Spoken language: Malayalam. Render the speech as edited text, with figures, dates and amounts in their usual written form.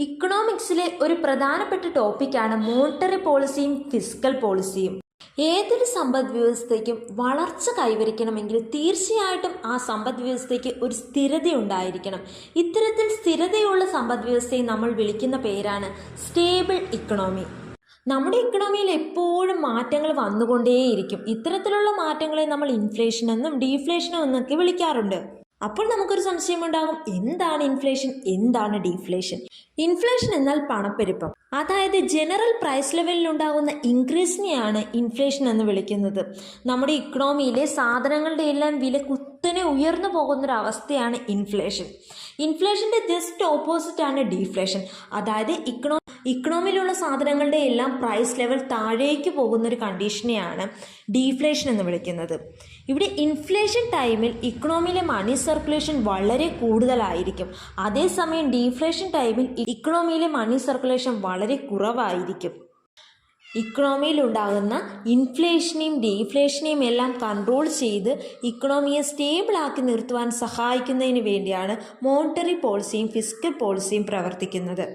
ഇക്കണോമിക്സിലെ ഒരു പ്രധാനപ്പെട്ട ടോപ്പിക്കാണ് മോണിറ്ററി പോളിസിയും ഫിസ്ക്കൽ പോളിസിയും. ഏതൊരു സമ്പദ് വ്യവസ്ഥയ്ക്കും വളർച്ച കൈവരിക്കണമെങ്കിൽ തീർച്ചയായിട്ടും ആ സമ്പദ് വ്യവസ്ഥയ്ക്ക് ഒരു സ്ഥിരത ഉണ്ടായിരിക്കണം. ഇത്തരത്തിൽ സ്ഥിരതയുള്ള സമ്പദ് വ്യവസ്ഥയെ നമ്മൾ വിളിക്കുന്ന പേരാണ് സ്റ്റേബിൾ ഇക്കണോമി. നമ്മുടെ ഇക്കണോമിയിൽ എപ്പോഴും മാറ്റങ്ങൾ വന്നുകൊണ്ടേയിരിക്കും. ഇത്തരത്തിലുള്ള മാറ്റങ്ങളെ നമ്മൾ ഇൻഫ്ലേഷൻ എന്നും ഡീഫ്ലേഷനും എന്നൊക്കെ വിളിക്കാറുണ്ട്. അപ്പോൾ നമുക്കൊരു സംശയമുണ്ടാകും, എന്താണ് ഇൻഫ്ലേഷൻ, എന്താണ് ഡീഫ്ലേഷൻ? ഇൻഫ്ലേഷൻ എന്നാൽ പണപ്പെരുപ്പം, അതായത് ജനറൽ പ്രൈസ് ലെവലിൽ ഉണ്ടാകുന്ന ഇൻക്രീസിനെയാണ് ഇൻഫ്ലേഷൻ എന്ന് വിളിക്കുന്നത്. നമ്മുടെ ഇക്കണോമിയിലെ സാധനങ്ങളുടെ എല്ലാം വില കുത്തനെ ഉയർന്നു പോകുന്നൊരവസ്ഥയാണ് ഇൻഫ്ലേഷൻ. ഇൻഫ്ലേഷൻ്റെ ജസ്റ്റ് ഓപ്പോസിറ്റ് ആണ് ഡീഫ്ലേഷൻ, അതായത് ഇക്കണോമിയിലുള്ള സാധനങ്ങളുടെ എല്ലാം പ്രൈസ് ലെവൽ താഴേക്ക് പോകുന്നൊരു കണ്ടീഷനെയാണ് ഡീഫ്ലേഷൻ എന്ന് വിളിക്കുന്നത്. ഇവിടെ ഇൻഫ്ലേഷൻ ടൈമിൽ ഇക്കണോമിയിലെ മണി സർക്കുലേഷൻ വളരെ കൂടുതലായിരിക്കും. അതേസമയം ഡീഫ്ലേഷൻ ടൈമിൽ ഇക്കണോമിയിലെ മണി സർക്കുലേഷൻ വളരെ കുറവായിരിക്കും. ഇക്കണോമിയിൽ ഉണ്ടാകുന്ന ഇൻഫ്ലേഷനെയും ഡീഫ്ലേഷനെയും എല്ലാം കൺട്രോൾ ചെയ്ത് ഇക്കണോമിയെ സ്റ്റേബിളാക്കി നിർത്തുവാൻ സഹായിക്കുന്നതിന് വേണ്ടിയാണ് മോണിറ്ററി പോളിസിയും ഫിസ്ക്കൽ പോളിസിയും പ്രവർത്തിക്കുന്നത്.